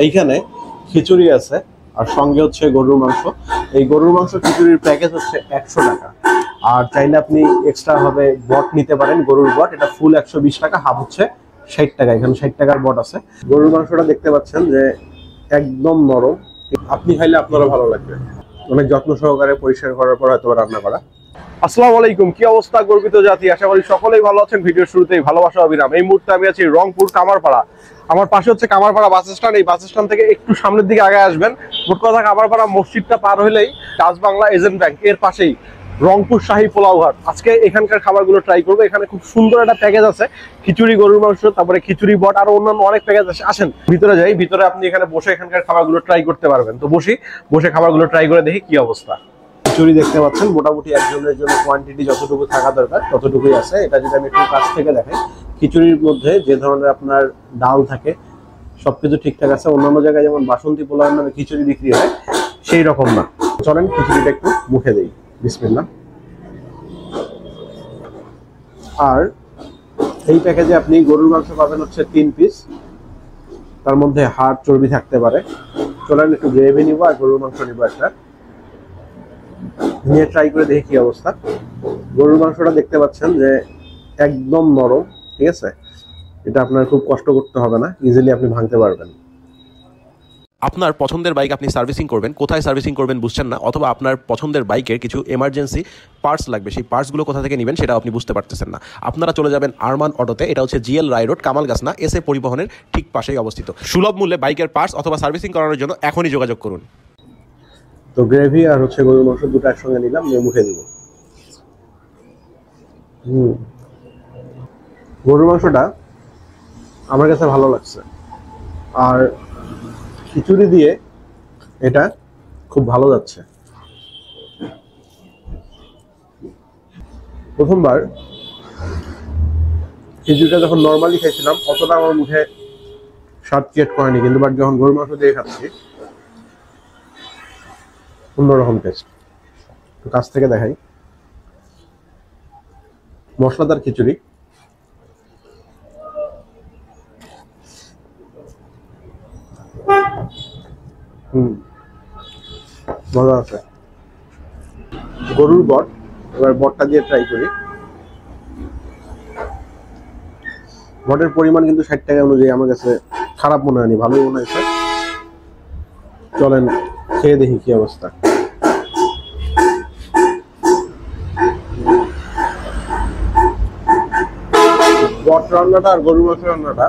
এইখানে খিচুড়ি আছে আর সঙ্গে হচ্ছে গরুর মাংস। এই গরুর মাংস খিচুড়ির প্যাকেজ হচ্ছে 100 টাকা। আর চাইলে আপনি এক্সট্রা ভাবে বট নিতে পারেন, গরুর বট, এটা ফুল 120 টাকা, হাফ হচ্ছে 60 টাকা। এখানে 60 টাকার বট আছে। গরুর মাংসটা দেখতে পাচ্ছেন যে একদম নরম, আপনি খাইলে আপনারও ভালো লাগবে। অনেক যত্ন সহকারে পরিষ্কার করার পর হয়তো রান্না করা। আসসালামু আলাইকুম, কি অবস্থা গর্বিত জাতি, আশা করি সকলেই ভালো আছেন। ভিডিওর শুরুতেই ভালোবাসা অবিরাম। এই মুহূর্তে আমি আছি রংপুর কামারপাড়া। আমার পাশে হচ্ছে কামারপাড়া বাস স্ট্যান্ড। এই বাস স্ট্যান্ড থেকে একটু সামনের দিকে আগে আসবেন, মোট কথা কামারপাড়া মসজিদটা পার হলেই ডাচ বাংলা এজেন্ট ব্যাংক এর পাশেই রংপুর শাহী পোলাও ঘাট। আজকে এখানকার খাবারগুলো ট্রাই করবো। এখানে খুব সুন্দর একটা প্যাকেজ আছে, খিচুড়ি, গরুর মাংস, তারপরে খিচুড়ি বট, আর অন্যান্য অনেক প্যাকেজ আছে। আসেন ভিতরে যাই, ভিতরে আপনি এখানে বসে এখানকার খাবারগুলো ট্রাই করতে পারবেন। তো বসে খাবারগুলো ট্রাই করে দেখি কি অবস্থা। খিচুড়ি দেখতে পাচ্ছেন মোটামুটি একজনের জন্য কোয়ান্টিটি যতটুকু থাকা দরকার ততটুকুই আছে। এটা যদি আমি একটু কাছ থেকে দেখাই, খিচুড়ির মধ্যে যে ধরনের আপনার ডাল থাকে সবকিছু ঠিকঠাক আছে। অন্যান্য জায়গায় যেমন বাসন্তী পোলাওয়ের নামে খিচুড়ি বিক্রি হয়, সেই রকম না। চলেন খিচুড়িটা একটু মুখে দেই, বিসমিল্লাহ। আর এই প্যাকেজে আপনি গরুর মাংস পাবেন হচ্ছে 3 পিস, তার মধ্যে হাড় চর্বি থাকতে পারে। চলেন একটু গ্রেভি নিব আর গরুর মাংস নিব একটা, নিয়ে ট্রাই করে দেখি কি অবস্থা। গরুর মাংসটা দেখতে পাচ্ছেন যে একদম নরম, ঠিক আছে। এটা আপনার খুব কষ্ট করতে হবে না, ইজিলি আপনি ভাঙতে পারবেন। আপনার পছন্দের বাইক আপনি সার্ভিসিং করবেন, কোথায় সার্ভিসিং করবেন বুঝছেন না, অথবা আপনার পছন্দের বাইকের কিছু এমার্জেন্সি পার্টস লাগবে, সেই পার্টসগুলো কোথা থেকে নেবেন সেটা আপনি বুঝতে পারতেছেন না, আপনারা চলে যাবেন আরমান অটোতে। এটা হচ্ছে জিএল রায় রোড, কামালগাছনা, এসএ পরিবহনের ঠিক পাশেই অবস্থিত। সুলভ মূল্যে বাইকের পার্টস অথবা সার্ভিসিং করানোর জন্য এখনই যোগাযোগ করুন। তো গ্রেভি আর হচ্ছে গরুর মাংস দুটো একসঙ্গে নিলাম, নিয়ে মুখে দিব। গরুর মাংসটা আমার কাছে ভালো লাগছে, আর খিচুড়ি দিয়ে এটা খুব ভালো যাচ্ছে। প্রথমবার খিচুড়িটা যখন নর্মালি খাইছিলাম অতটা আমার মুখে স্বাদ ক্রিয়েট করেনি, কিন্তু বাট যখন গরুর মাংস দিয়ে খাচ্ছি অন্যরকম টেস্ট। কাছ থেকে দেখাই, মশলাদার খিচুড়ি, মজা আছে। গরুর বট, এবার বটটা দিয়ে ট্রাই করি। বটের পরিমাণ কিন্তু 60 টাকা অনুযায়ী আমার কাছে খারাপ মনে হয়নি, ভালোই মনে হয়েছে। চলেন খেয়ে দেখি কি অবস্থা। বট রান্নাটা আর গরুর মাংস রান্নাটা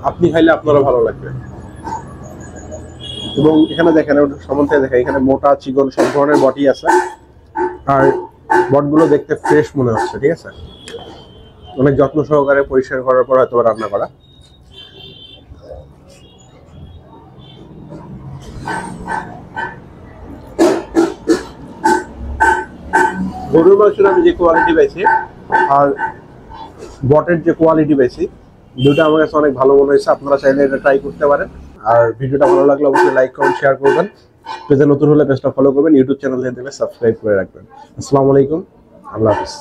আপনি খাইলে আপনারও ভালো লাগবে। এবং এখানে দেখেন, সম্বন্ধে দেখেন, এখানে মোটা চিকন সব ধরনের বটই আছে। আর বটগুলো দেখতে ফ্রেশ মনে হচ্ছে, ঠিক আছে। অনেক যত্ন সহকারে পরিষ্কার করার পর হয়তো রান্না করা। গরুর মাংসের আমি যে কোয়ালিটি পেয়েছি আর বটের যে কোয়ালিটি পেয়েছি, দুটো আমার কাছে অনেক ভালো মনে হয়েছে। আপনারা চাইলে এটা ট্রাই করতে পারেন। আর ভিডিওটা ভালো লাগলে অবশ্যই লাইক কমেন্ট শেয়ার করবেন। পেজে নতুন হলে পেজটা ফলো করবেন, ইউটিউব চ্যানেল থেকে সাবস্ক্রাইব করে রাখবেন। আসসালামু আলাইকুম, আল্লাহ হাফিজ।